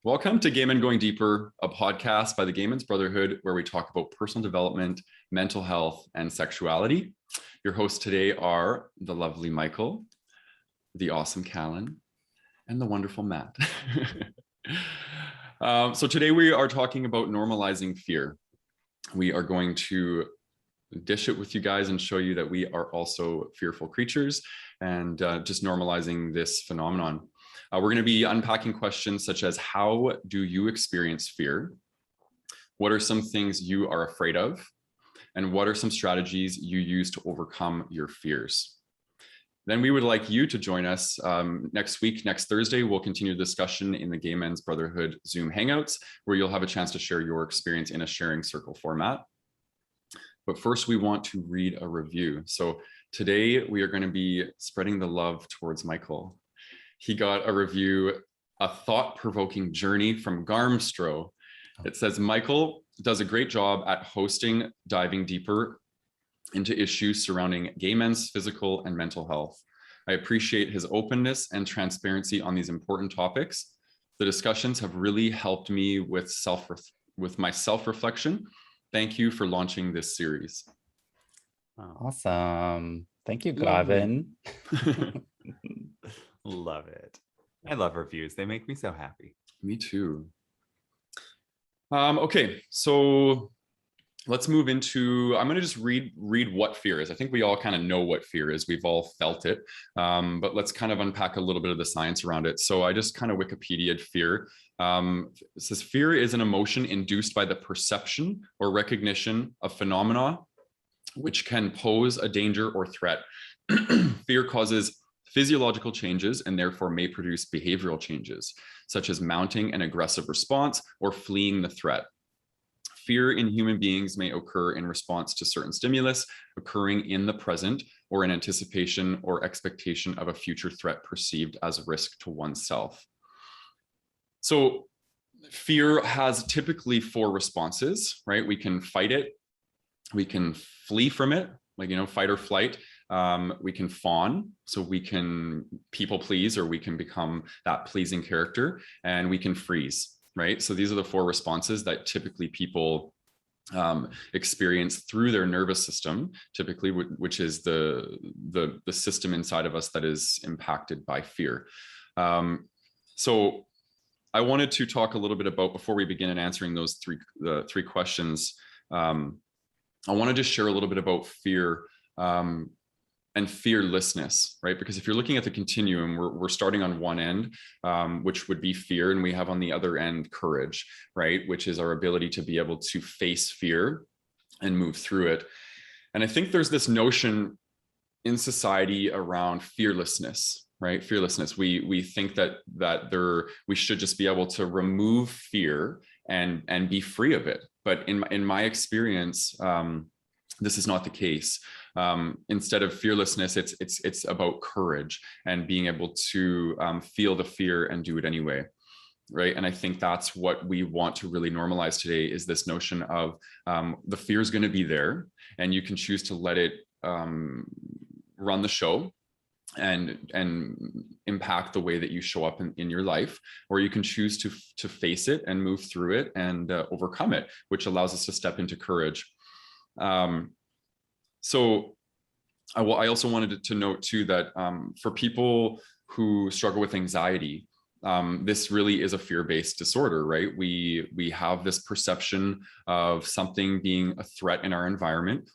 Welcome to Gay Men Going Deeper, a podcast by the Gay Men's Brotherhood, where we talk about personal development, mental health, and sexuality. Your hosts today are the lovely Michael, the awesome Callan, and the wonderful Matt. So today we are talking about normalizing fear. We are going to dish it with you guys and show you that we are also fearful creatures and just normalizing this phenomenon. We're going to be unpacking questions such as, how do you experience fear? What are some things you are afraid of? And what are some strategies you use to overcome your fears? Then we would like you to join us next week, next Thursday. We'll continue the discussion in the Gay Men's Brotherhood Zoom Hangouts, where you'll have a chance to share your experience in a sharing circle format. But first, we want to read a review. So today we are going to be spreading the love towards Michael. He got a review, a thought-provoking journey from Garmstro. It says, Michael does a great job at hosting, diving deeper into issues surrounding gay men's physical and mental health. I appreciate his openness and transparency on these important topics. The discussions have really helped me with my self-reflection. Thank you for launching this series. Awesome. Thank you, Gavin. Love it. I love reviews. They make me so happy. Me too. Okay, so let's move into, I'm going to just read what fear is. I think we all kind of know what fear is. We've all felt it, but let's kind of unpack a little bit of the science around it. So I just kind of Wikipedia'd fear. It says fear is an emotion induced by the perception or recognition of phenomena which can pose a danger or threat. Fear causes physiological changes and therefore may produce behavioral changes, such as mounting an aggressive response or fleeing the threat. Fear in human beings may occur in response to certain stimulus occurring in the present or in anticipation or expectation of a future threat perceived as a risk to oneself. So fear has typically 4 responses, right? We can fight it, we can flee from it, like, fight or flight. We can fawn, so we can people please, or we can become that pleasing character, and we can freeze, right? So these are the 4 responses that typically people experience through their nervous system, typically, which is the system inside of us that is impacted by fear. So I wanted to talk a little bit about, before we begin in answering those three questions, I wanted to share a little bit about fear and fearlessness, right? Because if you're looking at the continuum, we're starting on one end, which would be fear, and we have on the other end courage, right? Which is our ability to be able to face fear and move through it. And I think there's this notion in society around fearlessness, right? Fearlessness. We think that we should just be able to remove fear and be free of it. But in my experience, this is not the case. Instead of fearlessness, it's about courage and being able to feel the fear and do it anyway, right? And I think that's what we want to really normalize today, is this notion of the fear is going to be there, and you can choose to let it run the show and impact the way that you show up in your life, or you can choose to face it and move through it and overcome it, which allows us to step into courage. So I also wanted to note too that for people who struggle with anxiety, this really is a fear-based disorder, right? We have this perception of something being a threat in our environment.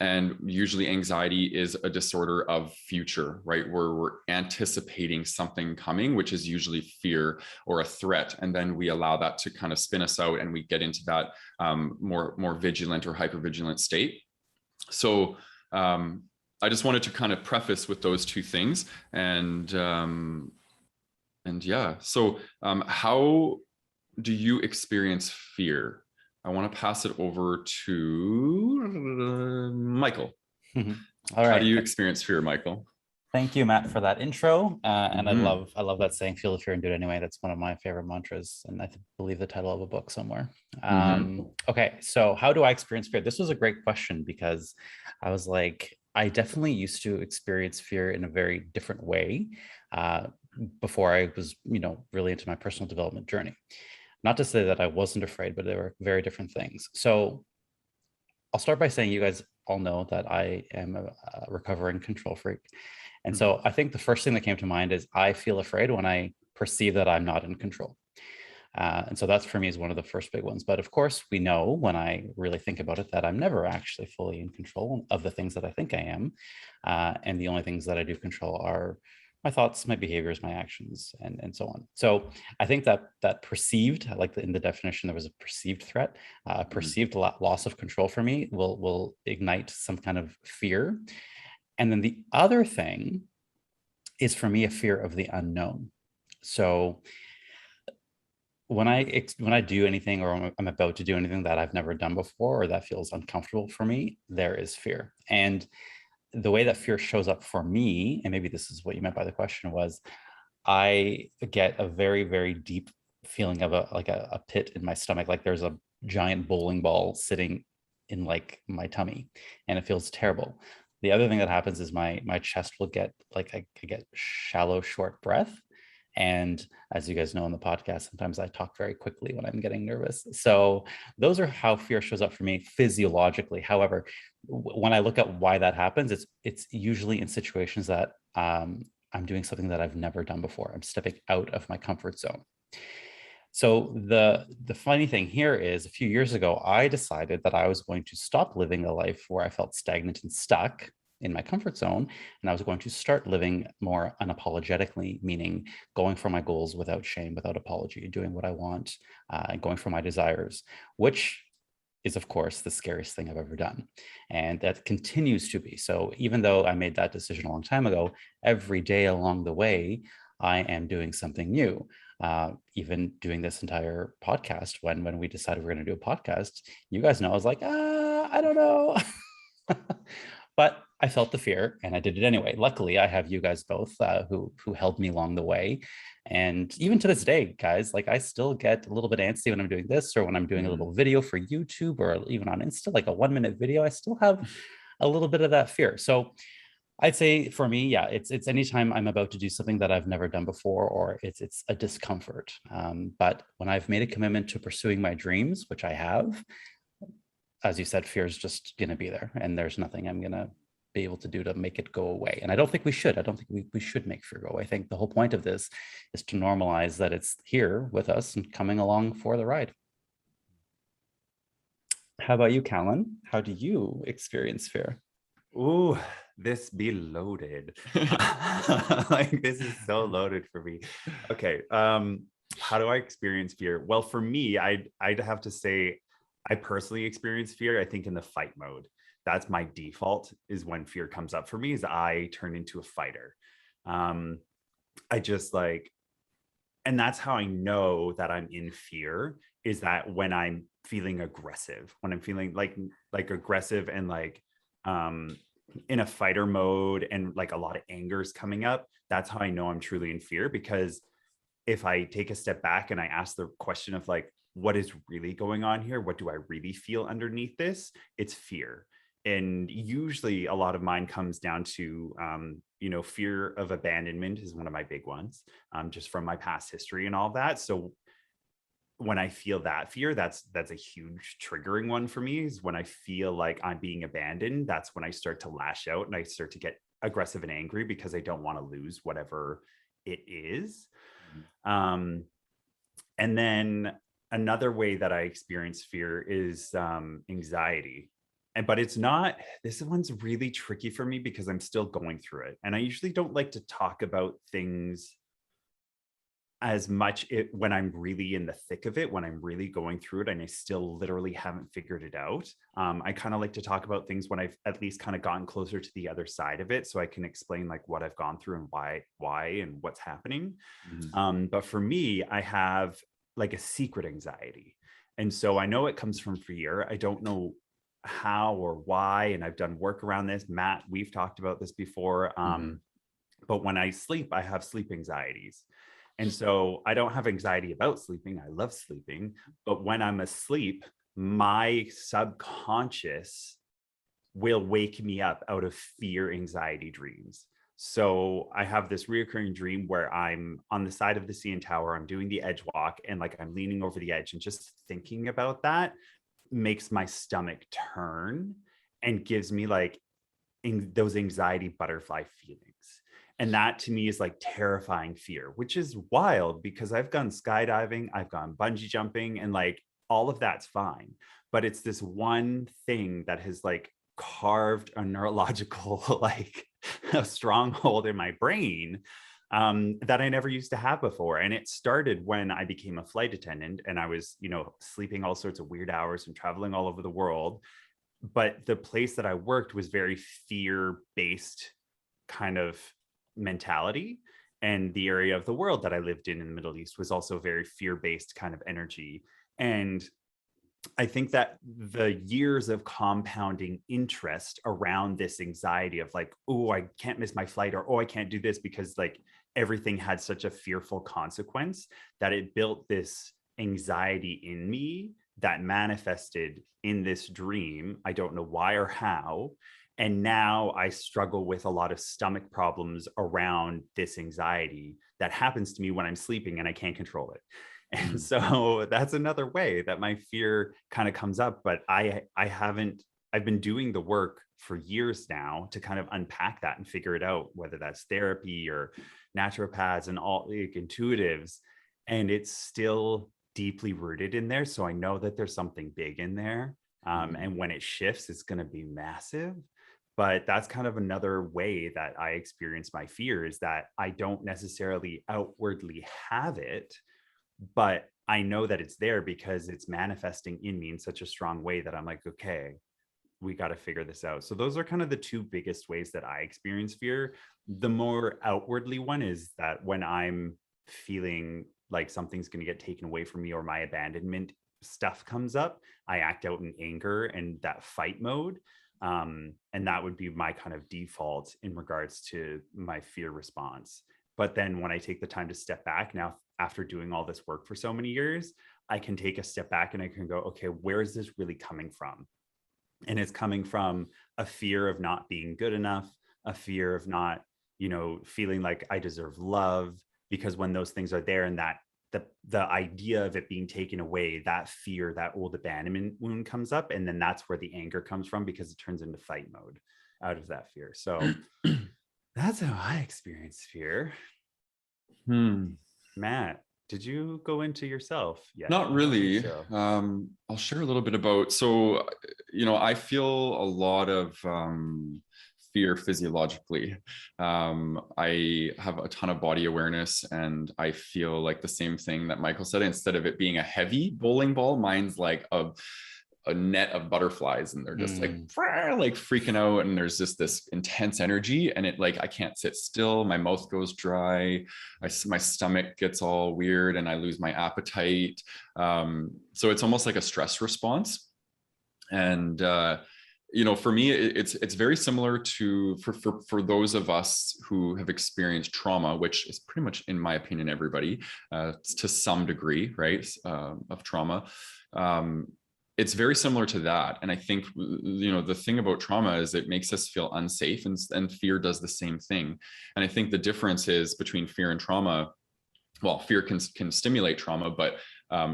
And usually anxiety is a disorder of future, right? Where we're anticipating something coming, which is usually fear or a threat. And then we allow that to kind of spin us out, and we get into that more vigilant or hypervigilant state. So I just wanted to kind of preface with those 2 things. And yeah, so how do you experience fear? I want to pass it over to Michael. All right. How do you experience fear, Michael? Thank you, Matt, for that intro. And I love that saying, feel the fear and do it anyway. That's one of my favorite mantras, and I believe the title of a book somewhere. Okay, so how do I experience fear? This was a great question, because I was like, I definitely used to experience fear in a very different way. before I was, really into my personal development journey. Not to say that I wasn't afraid, but they were very different things. So I'll start by saying you guys all know that I am a recovering control freak. And so I think the first thing that came to mind is I feel afraid when I perceive that I'm not in control. And so that's for me is one of the first big ones. But of course, we know when I really think about it that I'm never actually fully in control of the things that I think I am. And the only things that I do control are my thoughts, my behaviors, my actions, and so on. So I think that perceived, like in the definition, there was a perceived threat, perceived loss of control for me will ignite some kind of fear. And then the other thing is for me a fear of the unknown. So when I do anything or I'm about to do anything that I've never done before or that feels uncomfortable for me, there is fear. And the way that fear shows up for me, and maybe this is what you meant by the question, was I get a very, very deep feeling of a pit in my stomach, like there's a giant bowling ball sitting in like my tummy, and it feels terrible. The other thing that happens is my chest will get like I get shallow, short breath. And as you guys know on the podcast, sometimes I talk very quickly when I'm getting nervous. So those are how fear shows up for me physiologically. However, when I look at why that happens, it's usually in situations that I'm doing something that I've never done before. I'm stepping out of my comfort zone. So the funny thing here is a few years ago, I decided that I was going to stop living a life where I felt stagnant and stuck in my comfort zone. And I was going to start living more unapologetically, meaning going for my goals without shame, without apology, doing what I want, and going for my desires, which is, of course, the scariest thing I've ever done. And that continues to be. So even though I made that decision a long time ago, every day along the way, I am doing something new. Even doing this entire podcast, when we decided we're going to do a podcast, you guys know, I was like, I don't know. But I felt the fear and I did it anyway. Luckily, I have you guys both who held me along the way. And even to this day, guys, like I still get a little bit antsy when I'm doing this or when I'm doing a little video for YouTube or even on Insta, like a 1-minute video, I still have a little bit of that fear. So I'd say for me, yeah, it's anytime I'm about to do something that I've never done before, or it's a discomfort. But when I've made a commitment to pursuing my dreams, which I have, as you said, fear is just going to be there, and there's nothing I'm going to be able to do to make it go away. And I don't think we should. I don't think we should make fear go away. I think the whole point of this is to normalize that it's here with us and coming along for the ride. How about you, Callan? How do you experience fear? Ooh, this be loaded. Like this is so loaded for me. Okay. How do I experience fear? Well, for me, I'd have to say I personally experience fear, I think, in the fight mode. That's my default, is when fear comes up for me, is I turn into a fighter. I just like, and that's how I know that I'm in fear, is that when I'm feeling aggressive, when I'm feeling like aggressive and like in a fighter mode and like a lot of anger is coming up, that's how I know I'm truly in fear. Because if I take a step back and I ask the question of like, what is really going on here? What do I really feel underneath this? It's fear. And usually a lot of mine comes down to, fear of abandonment is one of my big ones, just from my past history and all that. So when I feel that fear, that's a huge triggering one for me, is when I feel like I'm being abandoned. That's when I start to lash out and I start to get aggressive and angry because I don't want to lose whatever it is. And then another way that I experience fear is anxiety. But it's not, this one's really tricky for me because I'm still going through it. And I usually don't like to talk about things as much when I'm really in the thick of it, when I'm really going through it and I still literally haven't figured it out. I kind of like to talk about things when I've at least kind of gotten closer to the other side of it, so I can explain like what I've gone through and why and what's happening. But for me, I have like a secret anxiety. And so I know it comes from fear. I don't know how or why. And I've done work around this. Matt, we've talked about this before. But when I sleep, I have sleep anxieties. And so I don't have anxiety about sleeping. I love sleeping. But when I'm asleep, my subconscious will wake me up out of fear, anxiety dreams. So I have this reoccurring dream where I'm on the side of the CN Tower, I'm doing the edge walk, and like I'm leaning over the edge, and just thinking about that makes my stomach turn and gives me like those anxiety butterfly feelings. And that to me is like terrifying fear, which is wild because I've gone skydiving, I've gone bungee jumping, and like all of that's fine. But it's this one thing that has like carved a neurological like a stronghold in my brain that I never used to have before. And it started when I became a flight attendant and I was, you know, sleeping all sorts of weird hours and traveling all over the world. But the place that I worked was very fear-based kind of mentality. And the area of the world that I lived in the Middle East was also very fear-based kind of energy. And I think that the years of compounding interest around this anxiety of like, oh, I can't miss my flight, or oh, I can't do this because like everything had such a fearful consequence that it built this anxiety in me that manifested in this dream. I don't know why or how. And now I struggle with a lot of stomach problems around this anxiety that happens to me when I'm sleeping and I can't control it. And so that's another way that my fear kind of comes up, but I've been doing the work for years now to kind of unpack that and figure it out, whether that's therapy or naturopaths and all like intuitives. And it's still deeply rooted in there. So I know that there's something big in there. And when it shifts, it's going to be massive. But that's kind of another way that I experience my fear, is that I don't necessarily outwardly have it, but I know that it's there because it's manifesting in me in such a strong way that I'm like, okay, we got to figure this out. So those are kind of the two biggest ways that I experience fear. The more outwardly one is that when I'm feeling like something's going to get taken away from me or my abandonment stuff comes up, I act out in anger and that fight mode. And that would be my kind of default in regards to my fear response. But then when I take the time to step back now, after doing all this work for so many years, I can take a step back and I can go, okay, where is this really coming from? And it's coming from a fear of not being good enough, a fear of not, you know, feeling like I deserve love, because when those things are there and that the idea of it being taken away, that fear, that old abandonment wound comes up. And then that's where the anger comes from, because it turns into fight mode out of that fear. So that's how I experience fear. Matt, did you go into yourself yet? Not really. So. I'll share a little bit about, so, you know, I feel a lot of fear physiologically. I have a ton of body awareness, and I feel like the same thing that Michael said. Instead of it being a heavy bowling ball, mine's like a net of butterflies, and they're just like freaking out, and there's just this intense energy, and it like I can't sit still, my mouth goes dry, my stomach gets all weird, and I lose my appetite. So it's almost like a stress response. And you know, for me, it's very similar to for those of us who have experienced trauma, which is pretty much, in my opinion, everybody to some degree, right, of trauma. It's very similar to that. And I think, you know, the thing about trauma is it makes us feel unsafe, and fear does the same thing. And I think the difference is between fear and trauma. Well, fear can stimulate trauma, but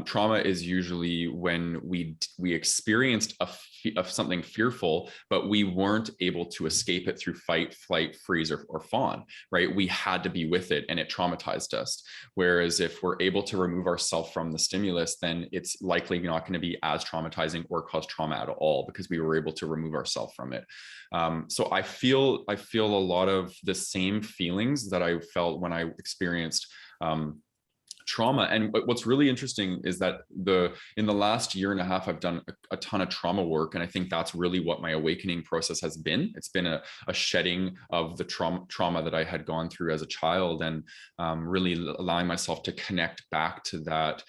trauma is usually when we experienced something fearful, but we weren't able to escape it through fight, flight, freeze, or fawn, right? We had to be with it, and it traumatized us. Whereas if we're able to remove ourselves from the stimulus, then it's likely not going to be as traumatizing or cause trauma at all, because we were able to remove ourselves from it. So I feel a lot of the same feelings that I felt when I experienced trauma. And what's really interesting is that in the last year and a half, I've done a ton of trauma work. And I think that's really what my awakening process has been. It's been a shedding of the trauma that I had gone through as a child, and really allowing myself to connect back to that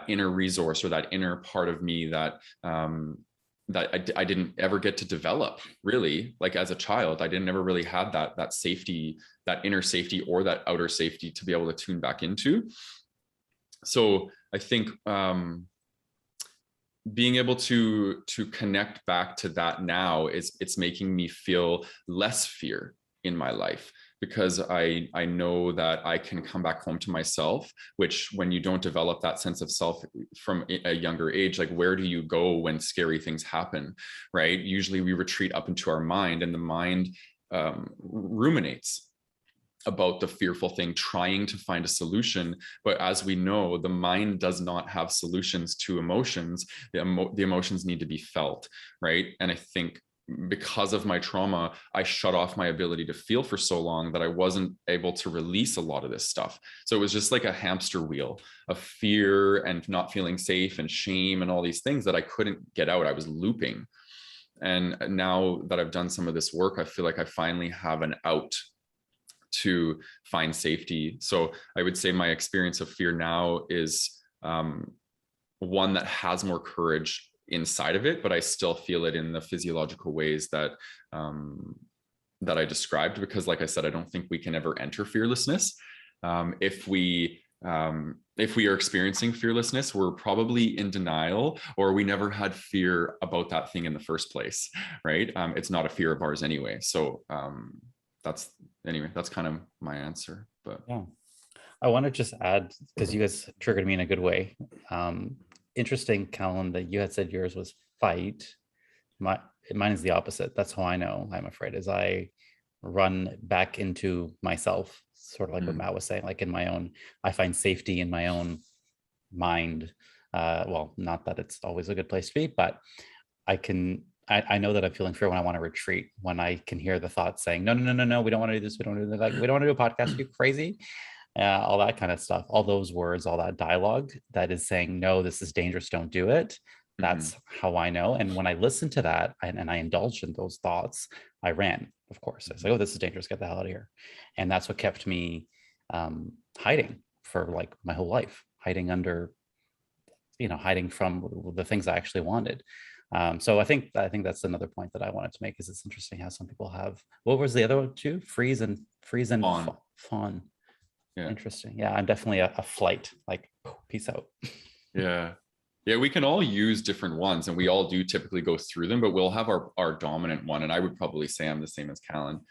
inner resource, or that inner part of me that I didn't ever get to develop, really. Like as a child, I didn't ever really have that safety, that inner safety or that outer safety to be able to tune back into. So I think being able to connect back to that now it's making me feel less fear in my life, because I know that I can come back home to myself, which when you don't develop that sense of self from a younger age, like where do you go when scary things happen, right? Usually we retreat up into our mind, and the mind ruminates about the fearful thing, trying to find a solution. But as we know, the mind does not have solutions to emotions. The emotions need to be felt, right? And I think because of my trauma, I shut off my ability to feel for so long that I wasn't able to release a lot of this stuff. So it was just like a hamster wheel of fear and not feeling safe and shame and all these things that I couldn't get out. I was looping. And now that I've done some of this work, I feel like I finally have an out to find safety. So I would say my experience of fear now is one that has more courage inside of it, but I still feel it in the physiological ways that that I described, because like I said, I don't think we can ever enter fearlessness. If we are experiencing fearlessness, we're probably in denial, or we never had fear about that thing in the first place, right? It's not a fear of ours anyway. So that's kind of my answer. But yeah, I want to just add, because you guys triggered me in a good way. Interesting, Callan, that you had said yours was fight. Mine is the opposite. That's how I know I'm afraid, is I run back into myself, sort of like what Matt was saying, like in my own, I find safety in my own mind. Well, not that it's always a good place to be, but I know that I'm feeling fear when I want to retreat, when I can hear the thoughts saying, no, we don't want to do this. We don't want to do that. Like, we don't want to do a podcast. Are you crazy? All that kind of stuff, all those words, all that dialogue that is saying, no, this is dangerous. Don't do it. That's how I know. And when I listen to that and I indulge in those thoughts, I ran, of course. I was like, oh, this is dangerous. Get the hell out of here. And that's what kept me hiding for like my whole life, hiding under, hiding from the things I actually wanted. So I think that's another point that I wanted to make, is it's interesting how some people have, what was the other one too? Freeze and fawn. Yeah. Interesting. Yeah, I'm definitely a flight, like peace out. Yeah. We can all use different ones, and we all do typically go through them, but we'll have our dominant one. And I would probably say I'm the same as Callan,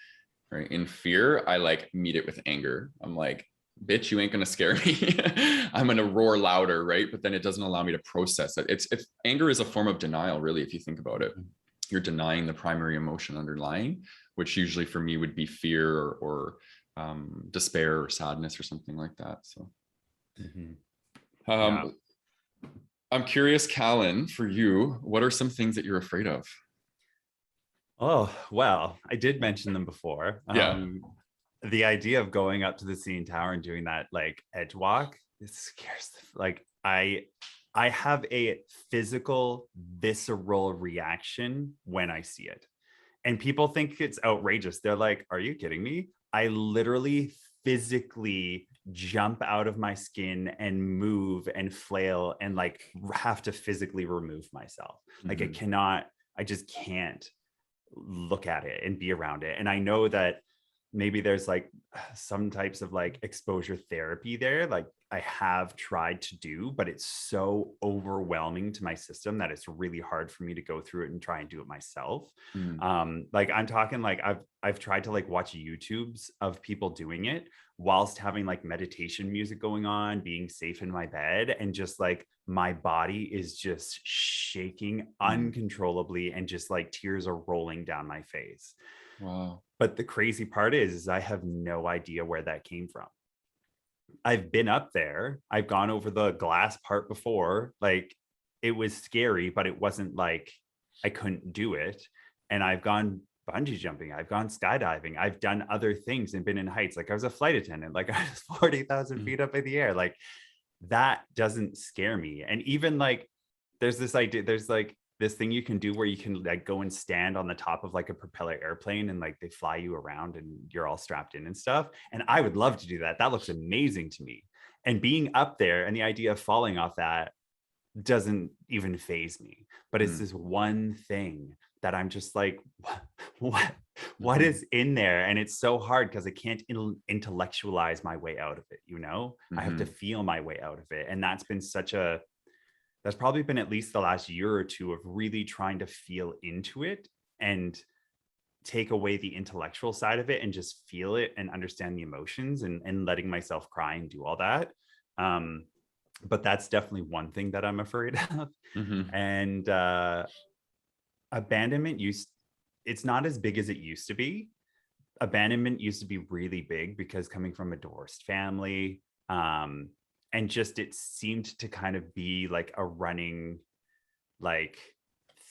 right? In fear, I like meet it with anger. I'm like, bitch, you ain't gonna scare me. I'm gonna roar louder, right? But then it doesn't allow me to process it. It's anger is a form of denial, really, if you think about it. You're denying the primary emotion underlying, which usually for me would be fear or despair or sadness or something like that. So I'm curious, Callan, for you, what are some things that you're afraid of? Oh, well, I did mention them before. The idea of going up to the CN Tower and doing that like edge walk, it scares, like I have a physical, visceral reaction when I see it. And people think it's outrageous. They're like, are you kidding me? I literally physically jump out of my skin and move and flail and like have to physically remove myself. Like I just can't look at it and be around it. And I know that maybe there's like some types of like exposure therapy there, like I have tried to do, but it's so overwhelming to my system that it's really hard for me to go through it and try and do it myself. Like I'm talking like I've tried to like watch YouTubes of people doing it whilst having like meditation music going on, being safe in my bed, and just like my body is just shaking uncontrollably and just like tears are rolling down my face. Wow. But the crazy part is I have no idea where that came from. I've been up there. I've gone over the glass part before. Like it was scary, but it wasn't like I couldn't do it. And I've gone bungee jumping. I've gone skydiving. I've done other things and been in heights. Like I was a flight attendant. Like I was 40,000 feet up in the air. Like that doesn't scare me. And even like there's this idea, there's like this thing you can do where you can like go and stand on the top of like a propeller airplane and like they fly you around and you're all strapped in and stuff. And I would love to do that. That looks amazing to me. And being up there and the idea of falling off that doesn't even faze me. But it's this one thing that I'm just like, what is in there? And it's so hard because I can't intellectualize my way out of it, you know? I have to feel my way out of it. And that's been that's probably been at least the last year or two of really trying to feel into it and take away the intellectual side of it and just feel it and understand the emotions, and letting myself cry and do all that. But that's definitely one thing that I'm afraid of. And abandonment it's not as big as it used to be. Abandonment used to be really big because coming from a divorced family, and just it seemed to kind of be like a running like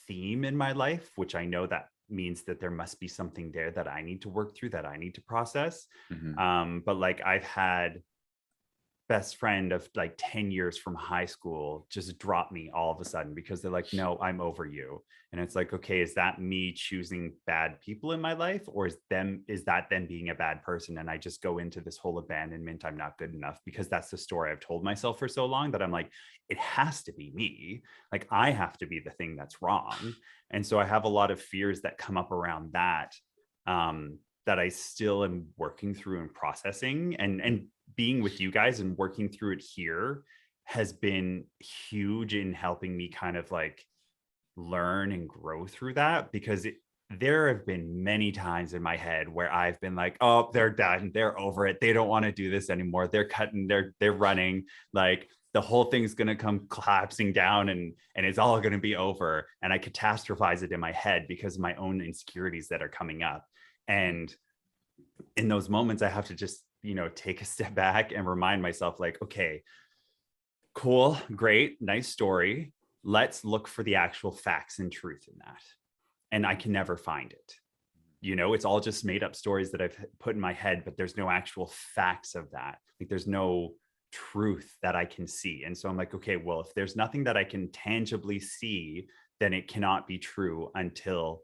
theme in my life, which I know that means that there must be something there that I need to work through, that I need to process. But like I've had best friend of like 10 years from high school just drop me all of a sudden because they're like, no, I'm over you. And it's like, okay, is that me choosing bad people in my life, or is that them being a bad person? And I just go into this whole abandonment, I'm not good enough, because that's the story I've told myself for so long, that I'm like, it has to be me. Like I have to be the thing that's wrong. And so I have a lot of fears that come up around that, that I still am working through and processing, and being with you guys and working through it here has been huge in helping me kind of like learn and grow through that, because there have been many times in my head where I've been like, oh, they're done, they're over it, they don't want to do this anymore, they're cutting, they're running, like the whole thing's going to come collapsing down, and it's all going to be over. And I catastrophize it in my head because of my own insecurities that are coming up. And in those moments, I have to just, take a step back and remind myself like, okay, cool, great, nice story. Let's look for the actual facts and truth in that. And I can never find it. It's all just made up stories that I've put in my head, but there's no actual facts of that. Like there's no truth that I can see. And so I'm like, okay, well, if there's nothing that I can tangibly see, then it cannot be true until,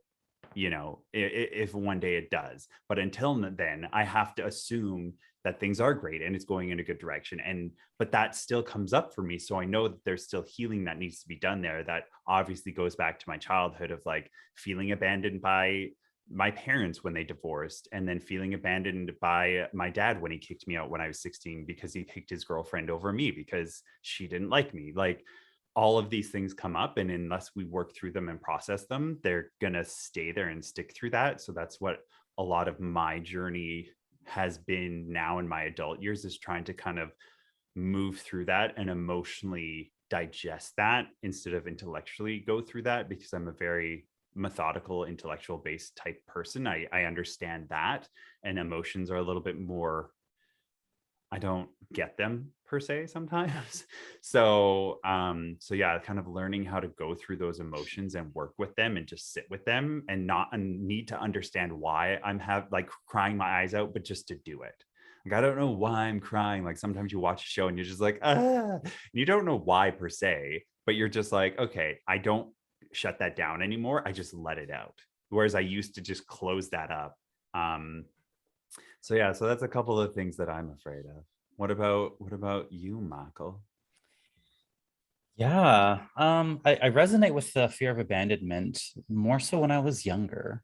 if one day it does. But until then, I have to assume that things are great and it's going in a good direction. But that still comes up for me. So I know that there's still healing that needs to be done there. That obviously goes back to my childhood of like feeling abandoned by my parents when they divorced, and then feeling abandoned by my dad when he kicked me out when I was 16 because he picked his girlfriend over me because she didn't like me. Like all of these things come up, and unless we work through them and process them, they're gonna stay there and stick through that. So that's what a lot of my journey has been now in my adult years, is trying to kind of move through that and emotionally digest that instead of intellectually go through that, because I'm a very methodical, intellectual based type person. I understand that, and emotions are a little bit more, I don't get them per se sometimes. So yeah, kind of learning how to go through those emotions and work with them and just sit with them, and not need to understand why I'm crying my eyes out, but just to do it. Like, I don't know why I'm crying. Like sometimes you watch a show and you're just like, and you don't know why per se, but you're just like, okay, I don't shut that down anymore. I just let it out. Whereas I used to just close that up. So that's a couple of things that I'm afraid of. What about you, Michael? Yeah, I resonate with the fear of abandonment more so when I was younger.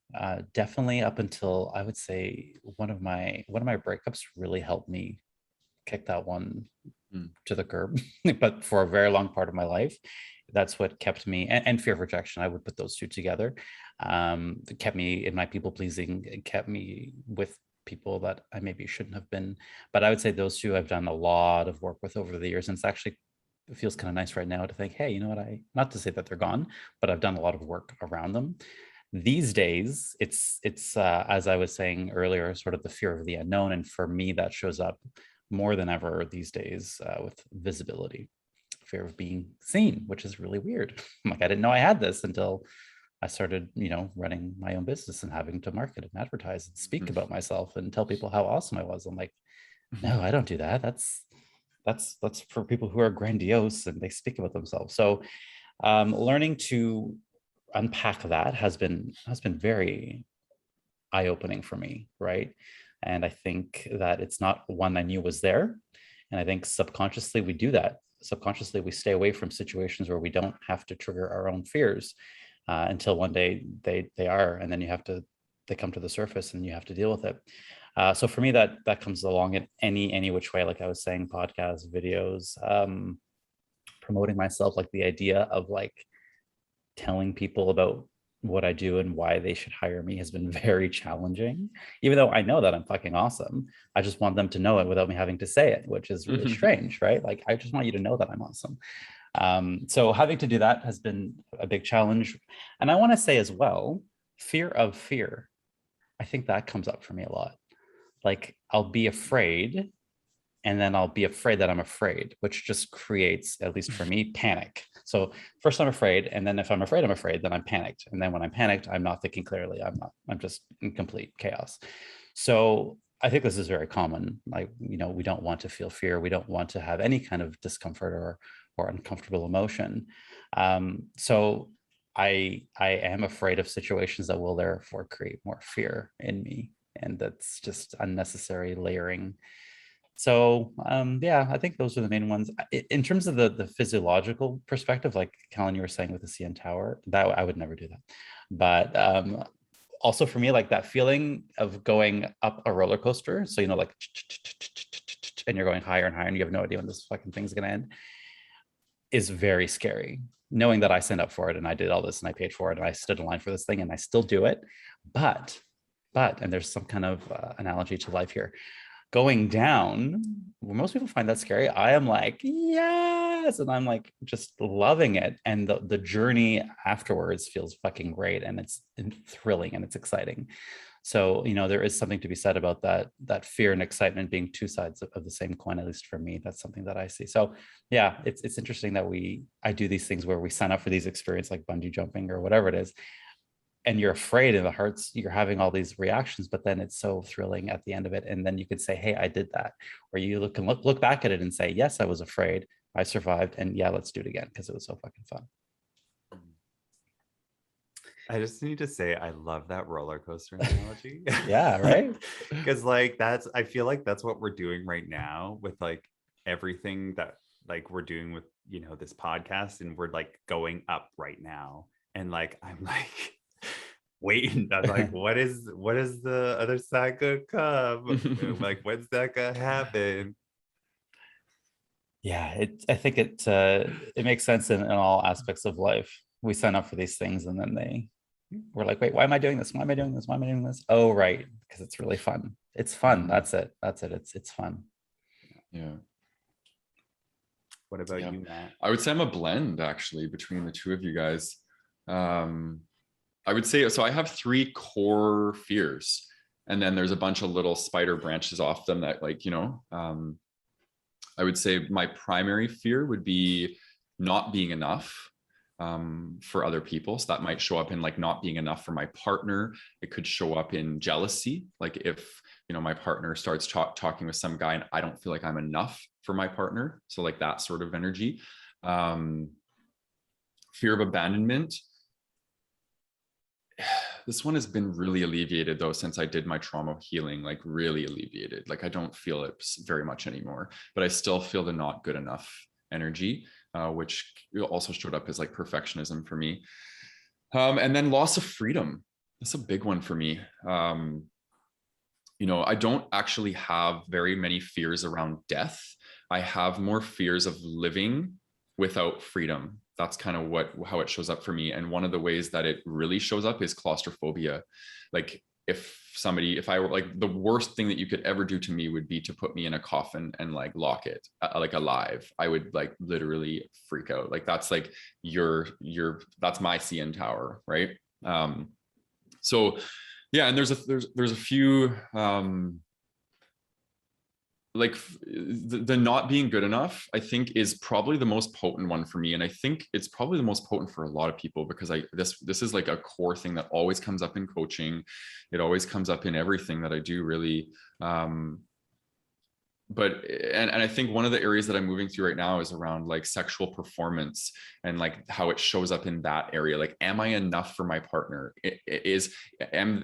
Definitely up until, I would say, one of my breakups really helped me kick that one to the curb. But for a very long part of my life, that's what kept me, and fear of rejection, I would put those two together. It kept me in my people pleasing. It kept me with people that I maybe shouldn't have been. But I would say those two I've done a lot of work with over the years, and it feels kind of nice right now to think, hey, you know what, not to say that they're gone, but I've done a lot of work around them. These days, it's as I was saying earlier, sort of the fear of the unknown. And for me, that shows up more than ever these days with visibility, fear of being seen, which is really weird. I'm like, I didn't know I had this until I started, running my own business and having to market and advertise and speak about myself and tell people how awesome I was. I'm like, no, I don't do that. That's for people who are grandiose and they speak about themselves. So learning to unpack that has been very eye-opening for me, right? And I think that it's not one I knew was there. And I think subconsciously we do that. Subconsciously we stay away from situations where we don't have to trigger our own fears until one day they are, and then they come to the surface and you have to deal with it. So for me, that comes along in any which way, like I was saying, podcasts, videos, promoting myself, like the idea of like telling people about what I do and why they should hire me has been very challenging, even though I know that I'm fucking awesome. I just want them to know it without me having to say it, which is really strange, right? Like, I just want you to know that I'm awesome. So having to do that has been a big challenge. And I want to say as well, fear of fear. I think that comes up for me a lot. Like, I'll be afraid, and then I'll be afraid that I'm afraid, which just creates, at least for me, panic. So first I'm afraid, and then if I'm afraid, then I'm panicked. And then when I'm panicked, I'm not thinking clearly. I'm just in complete chaos. So I think this is very common. Like, we don't want to feel fear. We don't want to have any kind of discomfort or uncomfortable emotion. So I am afraid of situations that will therefore create more fear in me. And that's just unnecessary layering. So yeah, I think those are the main ones. In terms of the physiological perspective, like Callan, you were saying with the CN Tower, that I would never do that. But also for me, like that feeling of going up a roller coaster, so like, and you're going higher and higher, and you have no idea when this fucking thing's gonna end, is very scary. Knowing that I signed up for it and I did all this and I paid for it and I stood in line for this thing and I still do it, but and there's some kind of analogy to life here. Going down, where most people find that scary, I am like, yes, and I'm like just loving it, and the journey afterwards feels fucking great, and it's thrilling and it's exciting. So there is something to be said about that fear and excitement being two sides of the same coin. At least for me, that's something that I see. So yeah, it's interesting that I do these things where we sign up for these experiences like bungee jumping or whatever it is, and you're afraid, and you're having all these reactions, but then it's so thrilling at the end of it. And then you could say, hey, I did that. Or you look back at it and say, yes, I was afraid, I survived, and yeah, let's do it again because it was so fucking fun. I just need to say, I love that roller coaster analogy. Yeah, right? Because I feel like that's what we're doing right now with like everything that like we're doing with, this podcast, and we're like going up right now. And like, I'm like, waiting. I'm like, what is the other side gonna come? Like, when's that gonna happen? Yeah, I think it makes sense in all aspects of life. We sign up for these things, and then we're like, wait, why am I doing this? Why am I doing this? Why am I doing this? Oh, right, because it's really fun. It's fun. That's it. It's fun. Yeah. What about you, Matt? I would say I'm a blend actually between the two of you guys. I would say, so I have 3 core fears, and then there's a bunch of little spider branches off them that like, I would say my primary fear would be not being enough for other people. So that might show up in like not being enough for my partner. It could show up in jealousy. Like if, my partner starts talking with some guy and I don't feel like I'm enough for my partner. So like that sort of energy. Fear of abandonment. This one has been really alleviated though since I did my trauma healing, like really alleviated. Like I don't feel it very much anymore, but I still feel the not good enough energy, which also showed up as like perfectionism for me. And then loss of freedom. That's a big one for me. I don't actually have very many fears around death. I have more fears of living without freedom. That's kind of how it shows up for me. And one of the ways that it really shows up is claustrophobia. Like if I were like, the worst thing that you could ever do to me would be to put me in a coffin and like lock it like alive. I would like literally freak out. Like that's like that's my CN Tower, right? So yeah, and there's a few like the not being good enough, I think is probably the most potent one for me. And I think it's probably the most potent for a lot of people because this is like a core thing that always comes up in coaching. It always comes up in everything that I do really. But I think one of the areas that I'm moving through right now is around like sexual performance and like how it shows up in that area. Like, am I enough for my partner? Am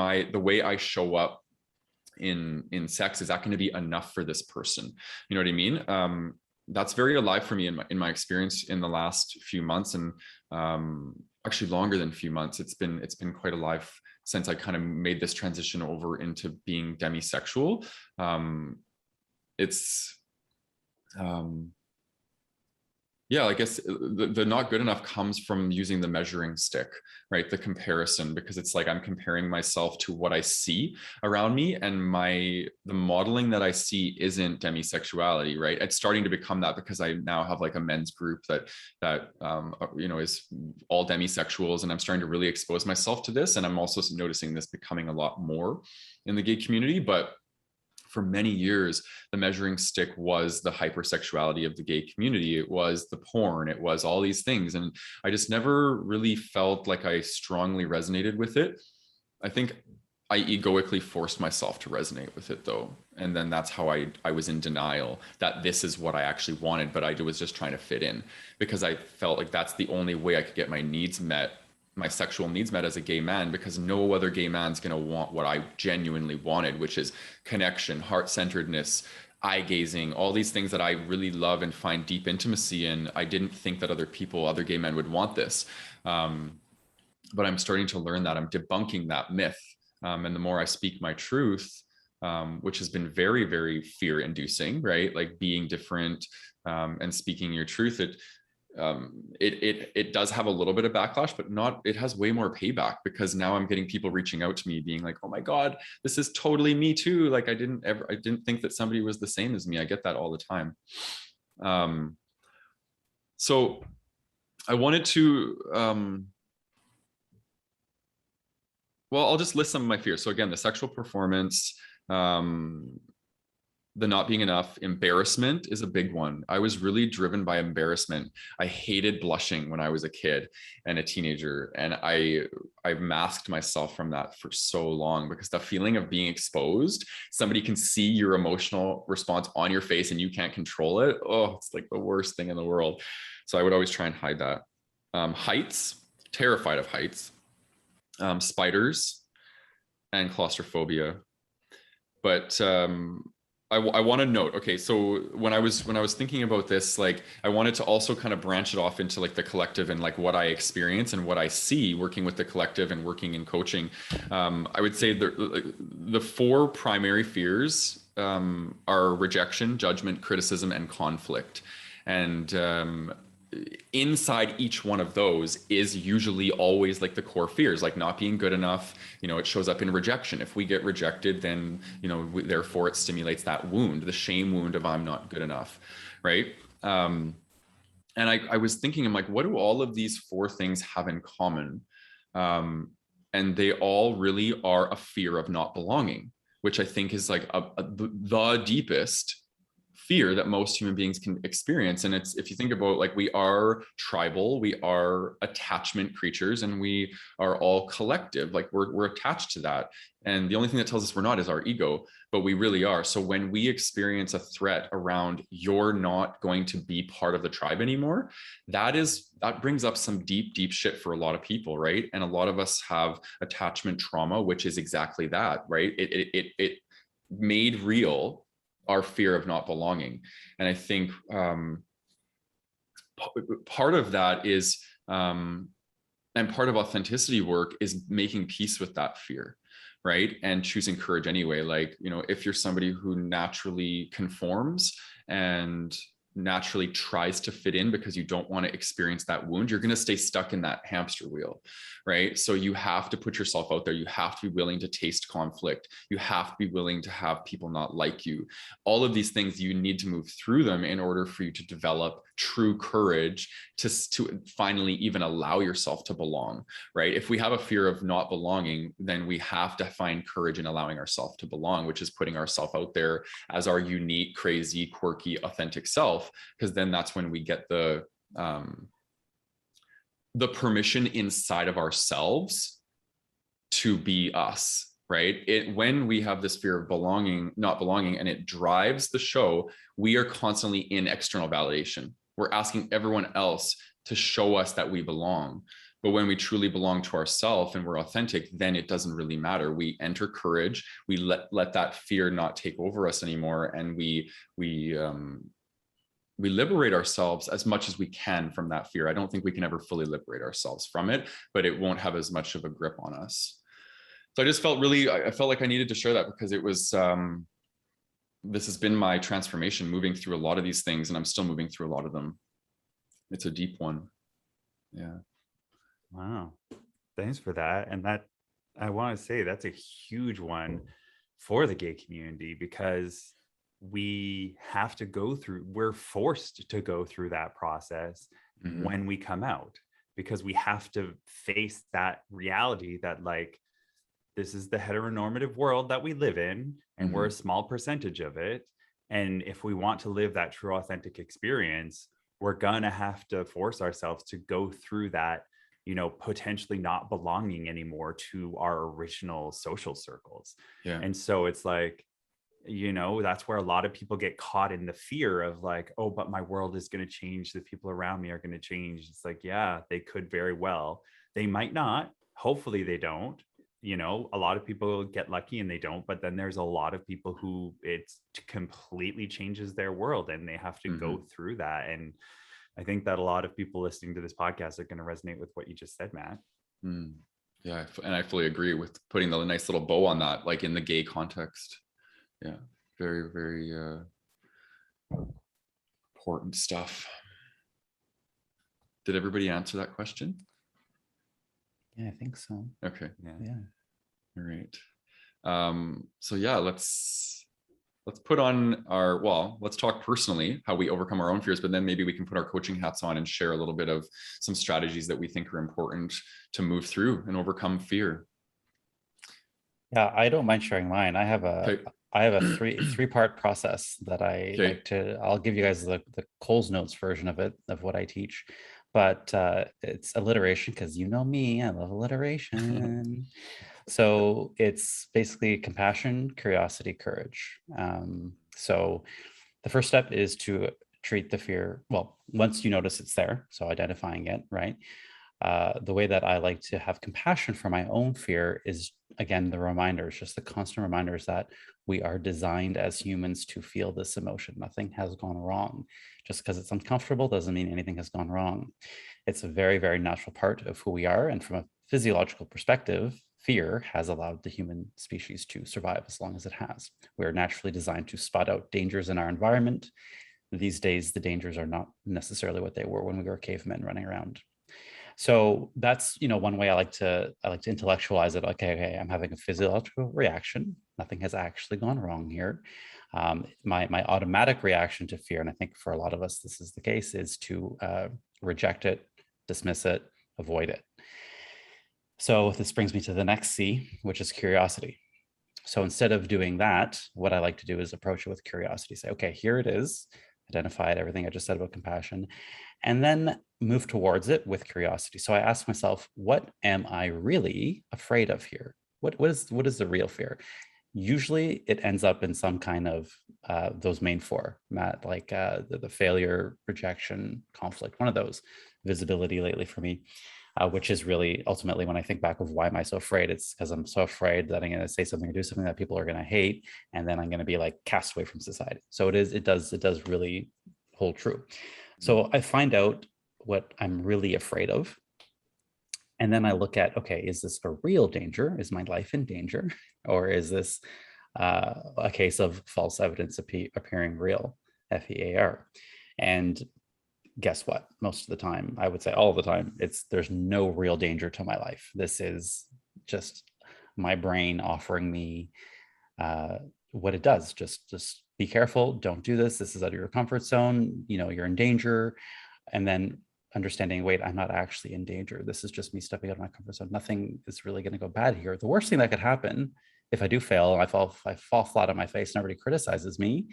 I, the way I show up in sex, is that going to be enough for this person? You know what I mean? That's very alive for me in my experience in the last few months, and actually longer than a few months. It's been quite alive since I kind of made this transition over into being demisexual. It's Yeah, I guess the not good enough comes from using the measuring stick, right? The comparison, because it's like I'm comparing myself to what I see around me, and the modeling that I see isn't demisexuality, right? It's starting to become that because I now have like a men's group that is all demisexuals, and I'm starting to really expose myself to this, and I'm also noticing this becoming a lot more in the gay community. But for many years, the measuring stick was the hypersexuality of the gay community. It was the porn. It was all these things. And I just never really felt like I strongly resonated with it. I think I egoically forced myself to resonate with it, though. And then that's how I was in denial that this is what I actually wanted, but I was just trying to fit in, because I felt like that's the only way I could get my needs met, my sexual needs met as a gay man, because no other gay man's going to want what I genuinely wanted, which is connection, heart-centeredness, eye gazing, all these things that I really love and find deep intimacy in. I didn't think that other gay men would want this. But I'm starting to learn that. I'm debunking that myth. And the more I speak my truth, which has been very, very fear inducing, right? Like being different and speaking your truth, it does have a little bit of backlash, but it has way more payback, because now I'm getting people reaching out to me being like, oh my God, this is totally me too. Like I didn't think that somebody was the same as me. I get that all the time. So I wanted to, well, I'll just list some of my fears. So again, the sexual performance, the not being enough, embarrassment is a big one. I was really driven by embarrassment. I hated blushing when I was a kid and a teenager. And I masked myself from that for so long, because the feeling of being exposed, somebody can see your emotional response on your face and you can't control it. Oh, it's like the worst thing in the world. So I would always try and hide that. Heights, terrified of heights. Spiders and claustrophobia. But I want to note, okay, so when I was thinking about this, like I wanted to also kind of branch it off into like the collective and like what I experience and what I see working with the collective and working in coaching. I would say the four primary fears are rejection, judgment, criticism, and conflict. And inside each one of those is usually always like the core fears, like not being good enough. It shows up in rejection. If we get rejected, then therefore it stimulates that wound, the shame wound of I'm not good enough, right? And I was thinking, I'm like, what do all of these four things have in common? And they all really are a fear of not belonging, which I think is like the deepest fear that most human beings can experience. And it's, if you think about, like, we are tribal, we are attachment creatures, and we are all collective, like we're attached to that. And the only thing that tells us we're not is our ego, but we really are. So when we experience a threat around you're not going to be part of the tribe anymore, that brings up some deep shit for a lot of people, right? And a lot of us have attachment trauma, which is exactly that, right? It made real our fear of not belonging. And I think part of that is, and part of authenticity work is making peace with that fear, right? And choosing courage anyway. Like, if you're somebody who naturally conforms and naturally tries to fit in because you don't want to experience that wound, you're going to stay stuck in that hamster wheel, right? So you have to put yourself out there. You have to be willing to taste conflict. You have to be willing to have people not like you. All of these things, you need to move through them in order for you to develop true courage to finally even allow yourself to belong, right? If we have a fear of not belonging, then we have to find courage in allowing ourselves to belong, which is putting ourselves out there as our unique, crazy, quirky, authentic self, because then that's when we get the permission inside of ourselves to be us, right? When we have this fear of not belonging, and it drives the show, we are constantly in external validation. We're asking everyone else to show us that we belong. But when we truly belong to ourselves and we're authentic, then it doesn't really matter. We enter courage. We let that fear not take over us anymore, and we liberate ourselves as much as we can from that fear. I don't think we can ever fully liberate ourselves from it, but it won't have as much of a grip on us. So I felt like I needed to share that, because it was, this has been my transformation, moving through a lot of these things, and I'm still moving through a lot of them. It's a deep one. Yeah. Wow. Thanks for that. And that, I want to say that's a huge one for the gay community, because we're forced to go through that process when we come out, because we have to face that reality that, like, this is the heteronormative world that we live in, and we're a small percentage of it. And if we want to live that true, authentic experience, we're gonna have to force ourselves to go through that, potentially not belonging anymore to our original social circles. Yeah. And so it's like, that's where a lot of people get caught in the fear of, like, oh, but my world is going to change. The people around me are going to change. It's like, yeah, they could very well. They might not. Hopefully they don't. A lot of people get lucky and they don't, but then there's a lot of people who it completely changes their world, and they have to go through that. And I think that a lot of people listening to this podcast are going to resonate with what you just said, Matt. Yeah. And I fully agree with putting the nice little bow on that, like in the gay context. Yeah. Very, very important stuff. Did everybody answer that question? Yeah, I think so. Okay. Yeah. All right. So yeah, let's put on let's talk personally how we overcome our own fears, but then maybe we can put our coaching hats on and share a little bit of some strategies that we think are important to move through and overcome fear. Yeah, I don't mind sharing mine. I have a three-part process that I like to. I'll give you guys the Coles Notes version of it, of what I teach, but it's alliteration, because you know me, I love alliteration. So it's basically compassion, curiosity, courage. So the first step is to treat the fear. Well, once you notice it's there, so identifying it, right? The way that I like to have compassion for my own fear is, again, the reminders, just the constant reminders that we are designed as humans to feel this emotion. Nothing has gone wrong. Just because it's uncomfortable doesn't mean anything has gone wrong. It's a very, very natural part of who we are. And from a physiological perspective, fear has allowed the human species to survive as long as it has. We are naturally designed to spot out dangers in our environment. These days, the dangers are not necessarily what they were when we were cavemen running around. So that's, one way I like to intellectualize it. Okay, I'm having a physiological reaction. Nothing has actually gone wrong here. My automatic reaction to fear, and I think for a lot of us this is the case, is to reject it, dismiss it, avoid it. So this brings me to the next C, which is curiosity. So instead of doing that, what I like to do is approach it with curiosity. Say, okay, here it is. Identify it, everything I just said about compassion, and then move towards it with curiosity. So I ask myself, what am I really afraid of here? What is the real fear? Usually it ends up in some kind of those main four, Matt, like the failure, rejection, conflict, one of those. Visibility lately for me. Which is really ultimately, when I think back of why am I so afraid, it's because I'm so afraid that I'm going to say something or do something that people are going to hate, and then I'm going to be like cast away from society. So it does really hold true. So I find out what I'm really afraid of, and then I look at, okay, is this a real danger? Is my life in danger, or is this a case of false evidence appearing real, FEAR? And guess what? Most of the time, I would say all the time, there's no real danger to my life. This is just my brain offering me what it does. Just be careful. Don't do this. This is out of your comfort zone. You're in danger. And then understanding, wait, I'm not actually in danger. This is just me stepping out of my comfort zone. Nothing is really going to go bad here. The worst thing that could happen, if I do fail, I fall flat on my face, nobody criticizes me,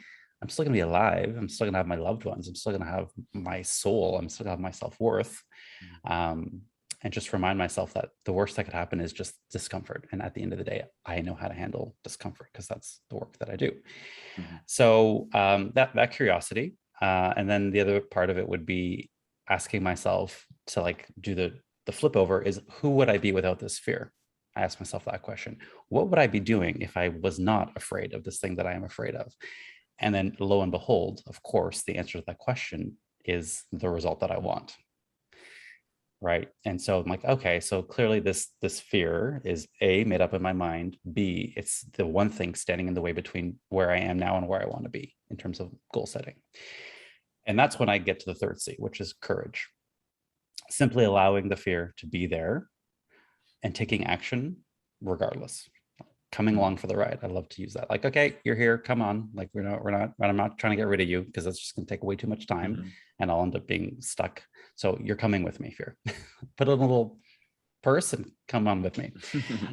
I'm still going to be alive. I'm still going to have my loved ones. I'm still going to have my soul. I'm still going to have my self-worth. And just remind myself that the worst that could happen is just discomfort. And at the end of the day, I know how to handle discomfort because that's the work that I do. So that curiosity. And then the other part of it would be asking myself to like do the flip over is, who would I be without this fear? I ask myself that question. What would I be doing if I was not afraid of this thing that I am afraid of? And then lo and behold, of course, the answer to that question is the result that I want. Right. And so I'm like, okay, so clearly this fear is A, made up in my mind. B, it's the one thing standing in the way between where I am now and where I want to be in terms of goal setting. And that's when I get to the third C, which is courage. Simply allowing the fear to be there and taking action regardless. Coming along for the ride. I love to use that. Like, okay, you're here, come on. Like, I'm not trying to get rid of you because that's just gonna take way too much time and I'll end up being stuck. So you're coming with me, fear. Put a little purse and come on with me.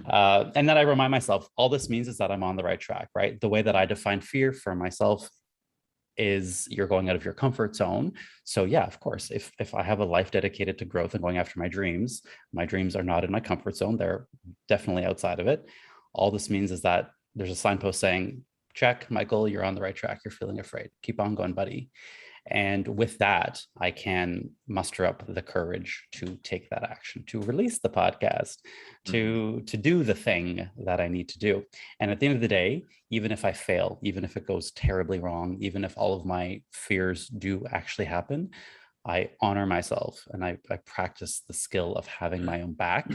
And then I remind myself, all this means is that I'm on the right track, right? The way that I define fear for myself is you're going out of your comfort zone. So yeah, of course, if I have a life dedicated to growth and going after my dreams are not in my comfort zone. They're definitely outside of it. All this means is that there's a signpost saying, check, Michael, you're on the right track. You're feeling afraid. Keep on going, buddy. And with that, I can muster up the courage to take that action, to release the podcast, to do the thing that I need to do. And at the end of the day, even if I fail, even if it goes terribly wrong, even if all of my fears do actually happen, I honor myself and I practice the skill of having my own back,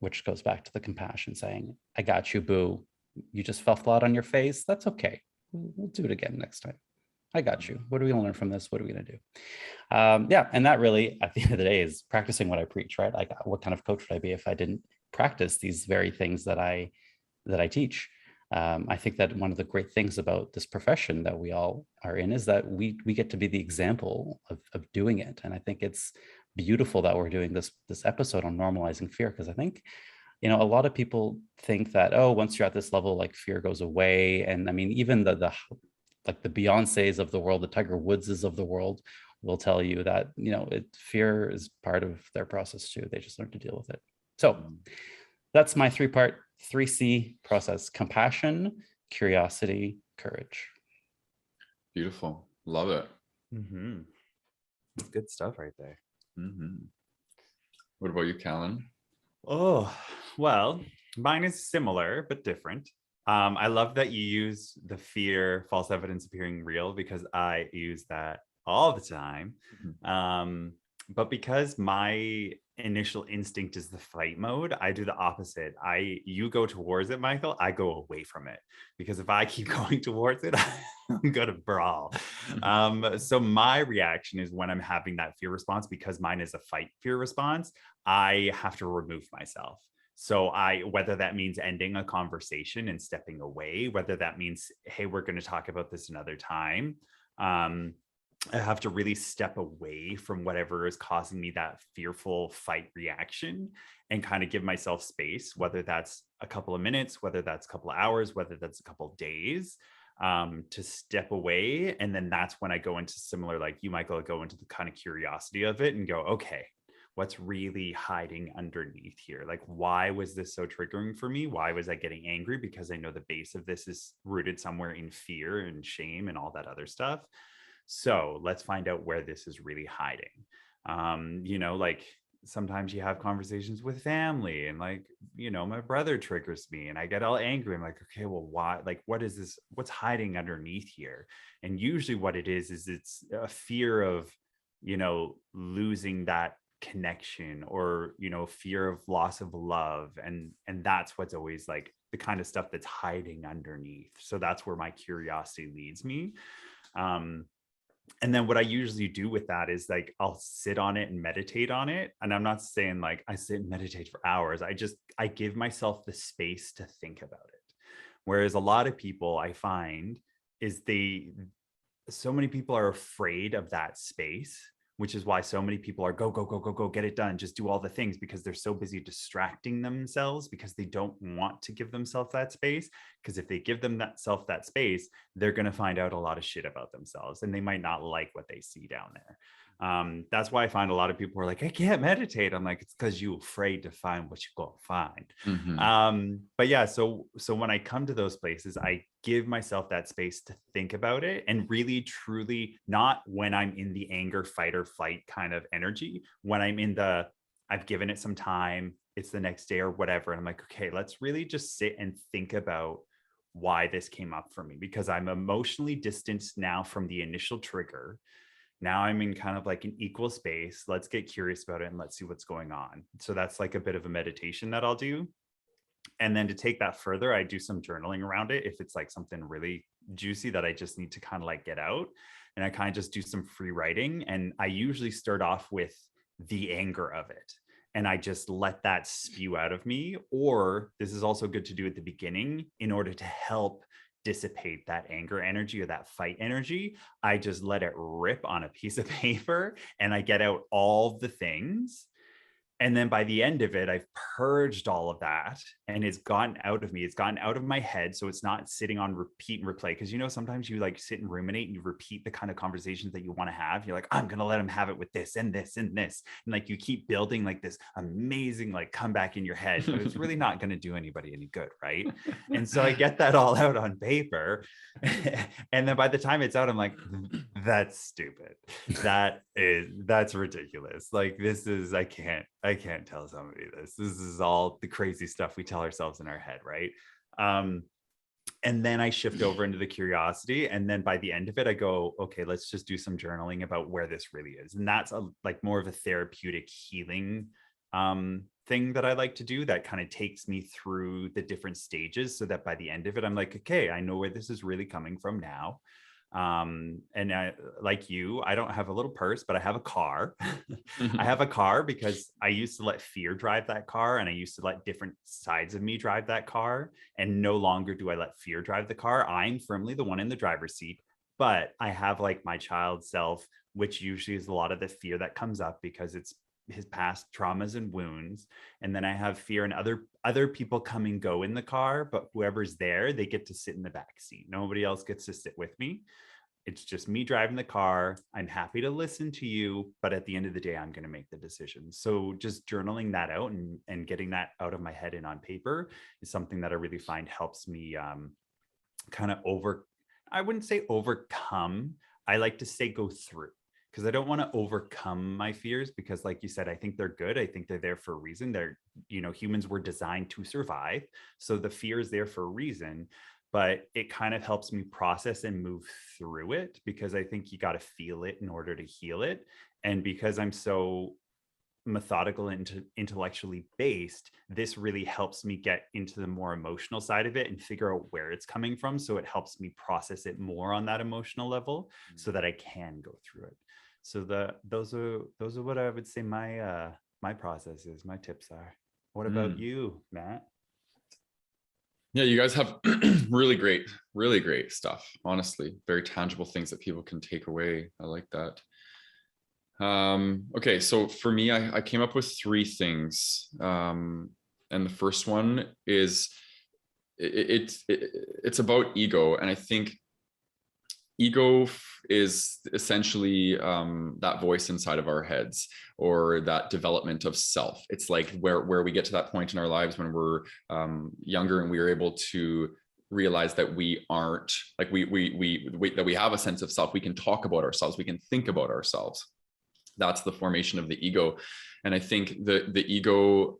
which goes back to the compassion, saying, I got you, boo. You just fell flat on your face. That's okay. We'll do it again next time. I got you. What are we going to learn from this? What are we going to do? Yeah. And that really, at the end of the day, is practicing what I preach, right? Like, what kind of coach would I be if I didn't practice these very things that I teach? I think that one of the great things about this profession that we all are in is that we get to be the example of doing it. And I think it's beautiful that we're doing this episode on normalizing fear, because I think, a lot of people think that, oh, once you're at this level, like, fear goes away. And I mean, even the like the Beyoncés of the world, the Tiger Woodses of the world will tell you that, fear is part of their process too. They just learn to deal with it. So that's my 3C process: compassion, curiosity, courage. Beautiful. Love it. That's good stuff right there. What about you, Callan? Oh, well, mine is similar but different. I love that you use the fear, false evidence appearing real, because I use that all the time. But because my initial instinct is the fight mode, I do the opposite. You go towards it, Michael, I go away from it, because if I keep going towards it, I'm gonna brawl. So my reaction is, when I'm having that fear response, because mine is a fight fear response, I have to remove myself. So whether that means ending a conversation and stepping away, whether that means, hey, we're going to talk about this another time. I have to really step away from whatever is causing me that fearful fight reaction and kind of give myself space, whether that's a couple of minutes, whether that's a couple of hours, whether that's a couple of days, to step away. And then that's when I go into, similar like you, Michael, go into the kind of curiosity of it and go, okay, what's really hiding underneath here? Like, why was this so triggering for me? Why was I getting angry? Because I know the base of this is rooted somewhere in fear and shame and all that other stuff. So let's find out where this is really hiding. Like, sometimes you have conversations with family and, like, my brother triggers me and I get all angry. I'm like, okay, well, why? Like, what is this? What's hiding underneath here? And usually what it is it's a fear of, losing that connection, or fear of loss of love, and that's what's always like the kind of stuff that's hiding underneath. So that's where my curiosity leads me. And then what I usually do with that is, like, I'll sit on it and meditate on it. And I'm not saying like I sit and meditate for hours. I give myself the space to think about it. Whereas a lot of people, I find, is so many people are afraid of that space, which is why so many people are go, go, go, go, go, get it done. Just do all the things, because they're so busy distracting themselves, because they don't want to give themselves that space. Because if they give themselves that space, they're going to find out a lot of shit about themselves, and they might not like what they see down there. That's why I find a lot of people are like, I can't meditate. I'm like, it's because you're afraid to find what you go find. But yeah, so when I come to those places, I give myself that space to think about it, and really, truly, not when I'm in the anger, fight or flight kind of energy, when I'm in I've given it some time, it's the next day or whatever. And I'm like, okay, let's really just sit and think about why this came up for me, because I'm emotionally distanced now from the initial trigger. Now I'm in kind of like an equal space. Let's get curious about it and let's see what's going on. So that's like a bit of a meditation that I'll do. And then to take that further, I do some journaling around it if it's like something really juicy that I just need to kind of like get out. and I kind of just do some free writing. And I usually start off with the anger of it, and I just let that spew out of me. Or this is also good to do at the beginning in order to help dissipate that anger energy or that fight energy. I just let it rip on a piece of paper, and I get out all the things. And then by the end of it, I've purged all of that, and it's gotten out of me. It's gotten out of my head. So it's not sitting on repeat and replay. Because, you know, sometimes you like sit and ruminate and you repeat the kind of conversations that you want to have. You're like, I'm going to let him have it with this and this and this. And like you keep building like this amazing like comeback in your head, but it's really not going to do anybody any good. Right. And so I get that all out on paper. And then by the time it's out, I'm like, that's stupid. That's ridiculous. Like, this is, I can't tell somebody this. This is all the crazy stuff we tell ourselves in our head, right? And then I shift over into the curiosity, and then by the end of it, I go, okay, let's just do some journaling about where this really is, and that's like more of a therapeutic healing thing that I like to do. That kind of takes me through the different stages, so that by the end of it, I'm like, okay, I know where this is really coming from now. And I, like you, I don't have a little purse, but I have a car. I have a car because I used to let fear drive that car, and I used to let different sides of me drive that car. And no longer do I let fear drive the car. I'm firmly the one in the driver's seat, but I have like my child self, which usually is a lot of the fear that comes up because it's his past traumas and wounds. And then I have fear and other people come and go in the car, but whoever's there, they get to sit in the back seat. Nobody else gets to sit with me. It's just me driving the car. I'm happy to listen to you, but at the end of the day, I'm going to make the decision. So just journaling that out and getting that out of my head and on paper is something that I really find helps me kind of I wouldn't say overcome. I like to say go through, because I don't want to overcome my fears, because like you said, I think they're good. I think they're there for a reason. They're, you know, humans were designed to survive. So the fear is there for a reason, but it kind of helps me process and move through it, because I think you got to feel it in order to heal it. And because I'm so methodical and intellectually based, this really helps me get into the more emotional side of it and figure out where it's coming from. So it helps me process it more on that emotional level, so that I can go through it. So those are what I would say my my process is, my tips are. What about you, Matt? Yeah, you guys have really great stuff. Honestly, very tangible things that people can take away. I like that. Okay, so for me, I came up with 3 things. And the first one is it's about ego. And I think ego is essentially that voice inside of our heads, or that development of self. It's like where we get to that point in our lives when we're younger, and we are able to realize that we aren't like that we have a sense of self. We can talk about ourselves. We can think about ourselves. That's the formation of the ego. And I think the ego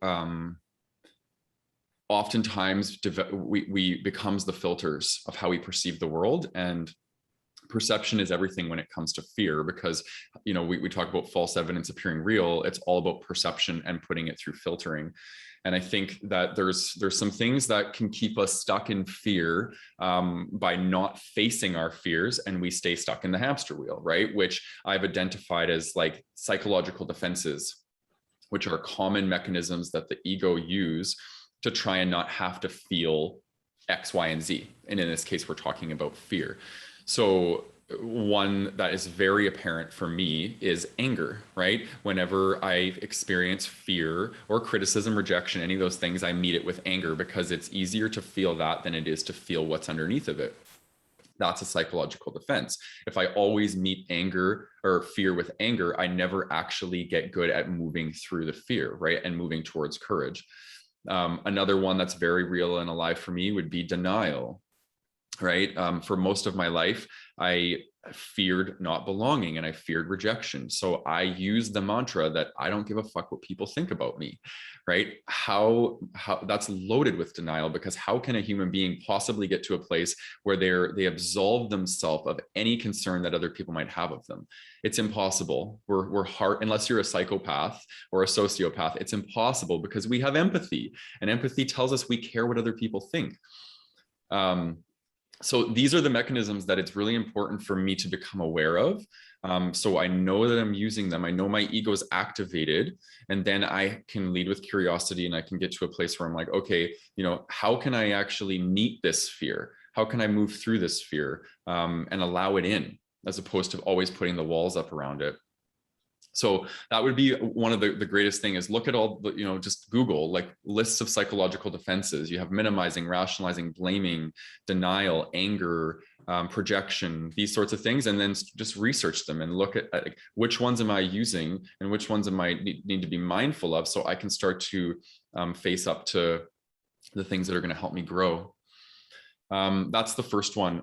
oftentimes we becomes the filters of how we perceive the world. And perception is everything when it comes to fear, because, you know, we talk about false evidence appearing real. It's all about perception and putting it through filtering. And I think that there's some things that can keep us stuck in fear by not facing our fears, and we stay stuck in the hamster wheel, right? Which I've identified as like psychological defenses, which are common mechanisms that the ego use to try and not have to feel X, Y, and Z. And in this case, we're talking about fear. So one that is very apparent for me is anger, right? Whenever I experience fear or criticism, rejection, any of those things, I meet it with anger, because it's easier to feel that than it is to feel what's underneath of it. That's a psychological defense. If I always meet anger or fear with anger, I never actually get good at moving through the fear, right? And moving towards courage. Another one that's very real and alive for me would be denial. Right. For most of my life, I feared not belonging and I feared rejection. So I used the mantra that I don't give a fuck what people think about me. Right. How that's loaded with denial, because how can a human being possibly get to a place where they absolve themselves of any concern that other people might have of them? It's impossible. We're hard, unless you're a psychopath or a sociopath. It's impossible, because we have empathy, and empathy tells us we care what other people think. So these are the mechanisms that it's really important for me to become aware of. So I know that I'm using them. I know my ego is activated, and then I can lead with curiosity, and I can get to a place where I'm like, okay, how can I actually meet this fear? How can I move through this fear and allow it in, as opposed to always putting the walls up around it? So that would be one of the greatest thing is look at all the, just Google like lists of psychological defenses. You have minimizing, rationalizing, blaming, denial, anger, projection, these sorts of things, and then just research them and look at like, which ones am I using and which ones am I need to be mindful of, so I can start to face up to the things that are going to help me grow. That's the first one.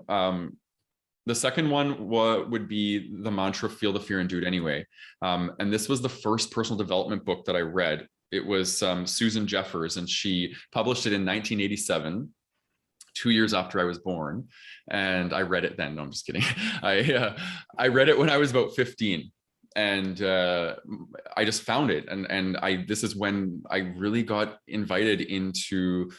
The second one would be the mantra, feel the fear and do it anyway. And this was the first personal development book that I read. It was Susan Jeffers, and she published it in 1987, 2 years after I was born. And I read it then. No, I'm just kidding. I read it when I was about 15. And I just found it. And this is when I really got invited into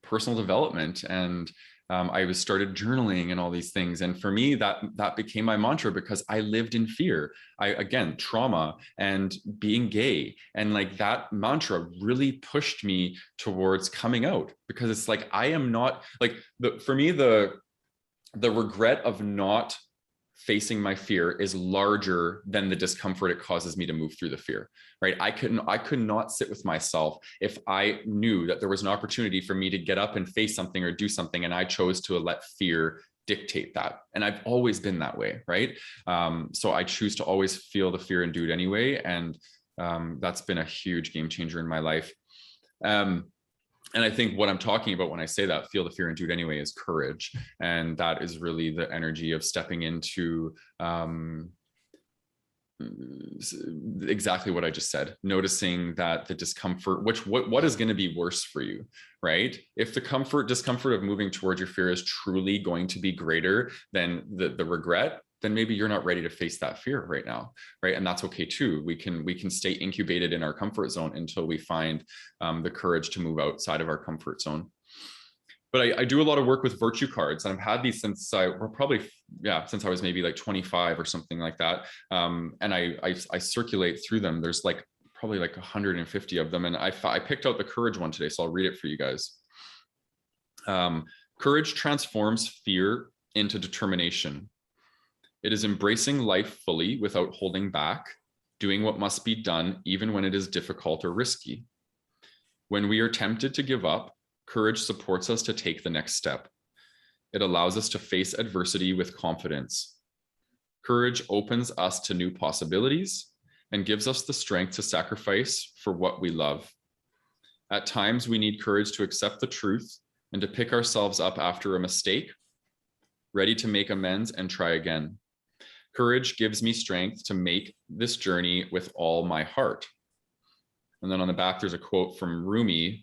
personal development, and I started journaling and all these things. And for me, that became my mantra, because I lived in fear. Again, trauma and being gay. And like that mantra really pushed me towards coming out, because it's like, I am not like for me, the regret of not facing my fear is larger than the discomfort it causes me to move through the fear, right? I could not sit with myself if I knew that there was an opportunity for me to get up and face something or do something, and I chose to let fear dictate that. And I've always been that way, right? So I choose to always feel the fear and do it anyway. And that's been a huge game changer in my life. And I think what I'm talking about when I say that, feel the fear and do it anyway, is courage. And that is really the energy of stepping into exactly what I just said, noticing that the discomfort, what is going to be worse for you, right? If the discomfort of moving towards your fear is truly going to be greater than the regret, then maybe you're not ready to face that fear right now, right? And that's okay too. We can stay incubated in our comfort zone until we find the courage to move outside of our comfort zone. But I do a lot of work with virtue cards, and I've had these since I was maybe like 25 or something like that. And I circulate through them. There's like probably like 150 of them, and I picked out the courage one today, so I'll read it for you guys. Courage transforms fear into determination. It is embracing life fully without holding back, doing what must be done even when it is difficult or risky. When we are tempted to give up, courage supports us to take the next step. It allows us to face adversity with confidence. Courage opens us to new possibilities and gives us the strength to sacrifice for what we love. At times, we need courage to accept the truth and to pick ourselves up after a mistake, ready to make amends and try again. Courage gives me strength to make this journey with all my heart. And then on the back, there's a quote from Rumi: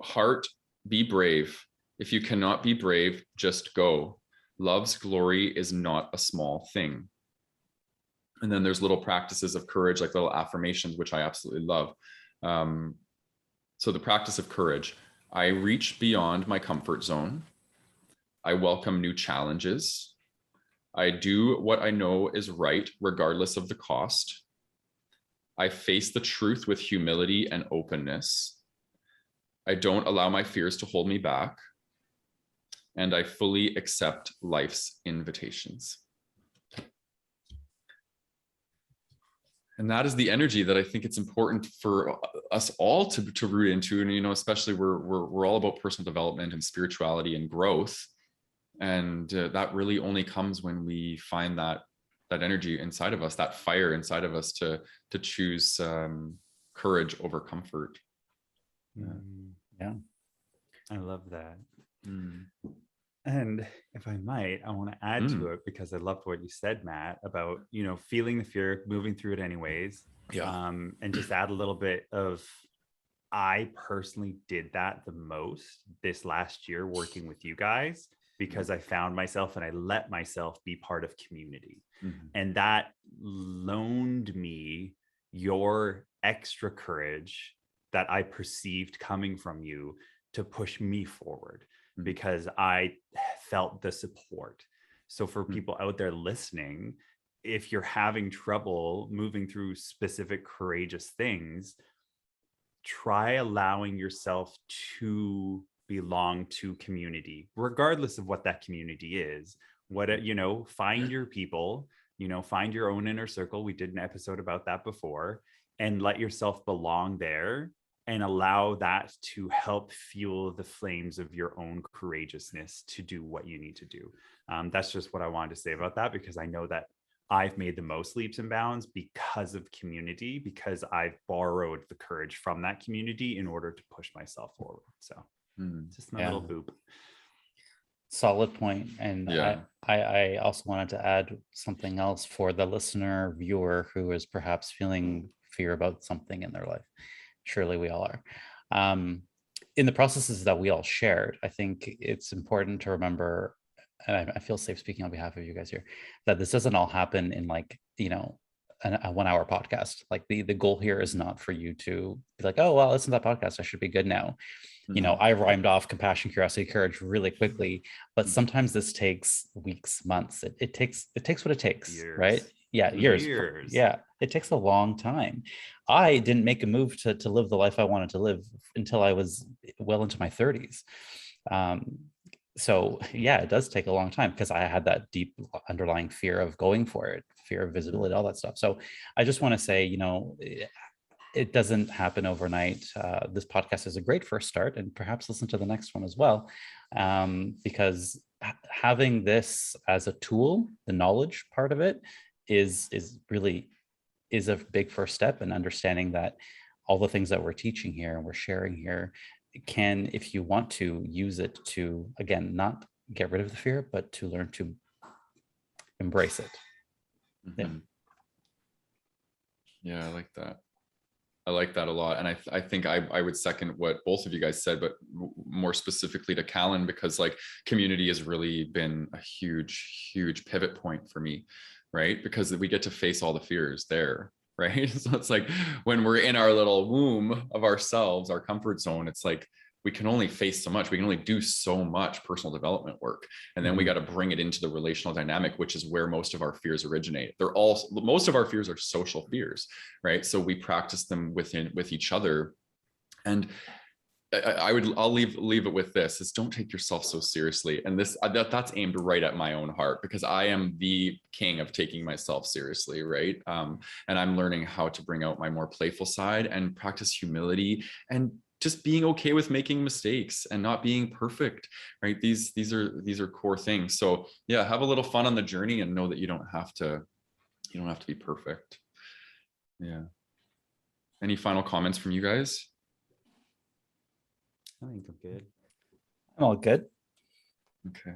heart, be brave. If you cannot be brave, just go. Love's glory is not a small thing. And then there's little practices of courage, like little affirmations, which I absolutely love. So the practice of courage: I reach beyond my comfort zone. I welcome new challenges. I do what I know is right, regardless of the cost. I face the truth with humility and openness. I don't allow my fears to hold me back. And I fully accept life's invitations. And that is the energy that I think it's important for us all to root into. And, especially we're all about personal development and spirituality and growth. And that really only comes when we find that energy inside of us, that fire inside of us to choose courage over comfort. Yeah. I love that. And if I might, I want to add to it, because I loved what you said, Matt, about, feeling the fear, moving through it anyways. Yeah. And just add a little bit of, I personally did that the most this last year working with you guys, because I found myself and I let myself be part of community. And that loaned me your extra courage that I perceived coming from you to push me forward. because I felt the support. So for people out there listening, if you're having trouble moving through specific courageous things, try allowing yourself to belong to community, regardless of what that community is. What, you know, find your people, you know, find your own inner circle. We did an episode about that before, and let yourself belong there and allow that to help fuel the flames of your own courageousness to do what you need to do. That's just what I wanted to say about that, because I know that I've made the most leaps and bounds because of community, because I've borrowed the courage from that community in order to push myself forward. So just my little boop. Solid point. And Yeah. I also wanted to add something else for the listener, viewer who is perhaps feeling fear about something in their life. Surely we all are. In the processes that we all shared, I think it's important to remember, and I feel safe speaking on behalf of you guys here, that this doesn't all happen in like, you know, a 1 hour podcast. Like the goal here is not for you to be like, oh, well, listen to that podcast, I should be good now. You know, I rhymed off compassion, curiosity, courage really quickly, but sometimes this takes weeks, months. It takes what it takes, Years. Right? Yeah, years. Yeah, it takes a long time. I didn't make a move to live the life I wanted to live until I was well into my 30s. So yeah, it does take a long time because I had that deep underlying fear of going for it, fear of visibility, all that stuff. So I just want to say, you know, it doesn't happen overnight. This podcast is a great first start, and perhaps listen to the next one as well, because having this as a tool, the knowledge part of it, is really a big first step in understanding that all the things that we're teaching here and we're sharing here can, if you want to, use it to, again, not get rid of the fear, but to learn to embrace it. Yeah, I like that. I like that a lot. And I think I would second what both of you guys said, but more specifically to Callan, because like community has really been a huge pivot point for me, right? Because we get to face all the fears there, right? So it's like when we're in our little womb of ourselves, our comfort zone, it's like we can only face so much. We can only do so much personal development work. And then we got to bring it into the relational dynamic, which is where most of our fears originate. Most of our fears are social fears, right? So we practice them with each other. And I'll leave it with this: is don't take yourself so seriously. And that's aimed right at my own heart, because I am the king of taking myself seriously, right? And I'm learning how to bring out my more playful side and practice humility and just being okay with making mistakes and not being perfect, right? These are core things. So yeah, have a little fun on the journey and know that you don't have to be perfect. Yeah. Any final comments from you guys? I think I'm good. I'm all good. Okay.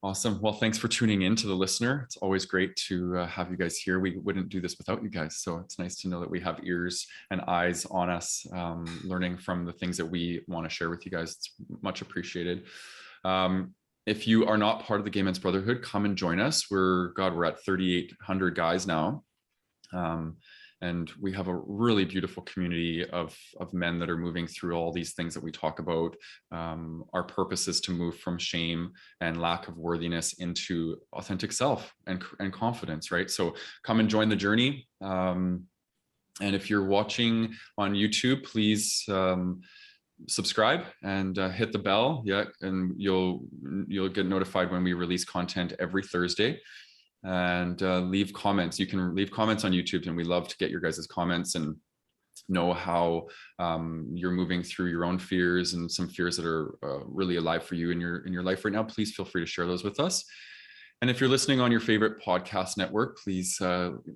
Awesome. Well, thanks for tuning in to the listener. It's always great to have you guys here. We wouldn't do this without you guys. So it's nice to know that we have ears and eyes on us, learning from the things that we want to share with you guys. It's much appreciated. If you are not part of the Gay Men's Brotherhood, come and join us. We're at 3,800 guys now. And we have a really beautiful community of men that are moving through all these things that we talk about. Our purpose is to move from shame and lack of worthiness into authentic self and confidence, right? So come and join the journey. And if you're watching on YouTube, please subscribe and hit the bell. Yeah, and you'll get notified when we release content every Thursday. And leave comments. You can leave comments on YouTube, and we love to get your guys' comments and know how you're moving through your own fears and some fears that are really alive for you in your life right now. Please feel free to share those with us. And if you're listening on your favorite podcast network, please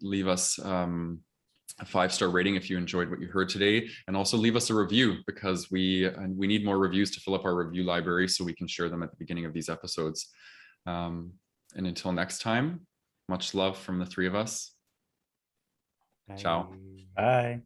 leave us a 5-star rating if you enjoyed what you heard today, and also leave us a review, because we need more reviews to fill up our review library so we can share them at the beginning of these episodes. And until next time, much love from the three of us. Bye. Ciao. Bye.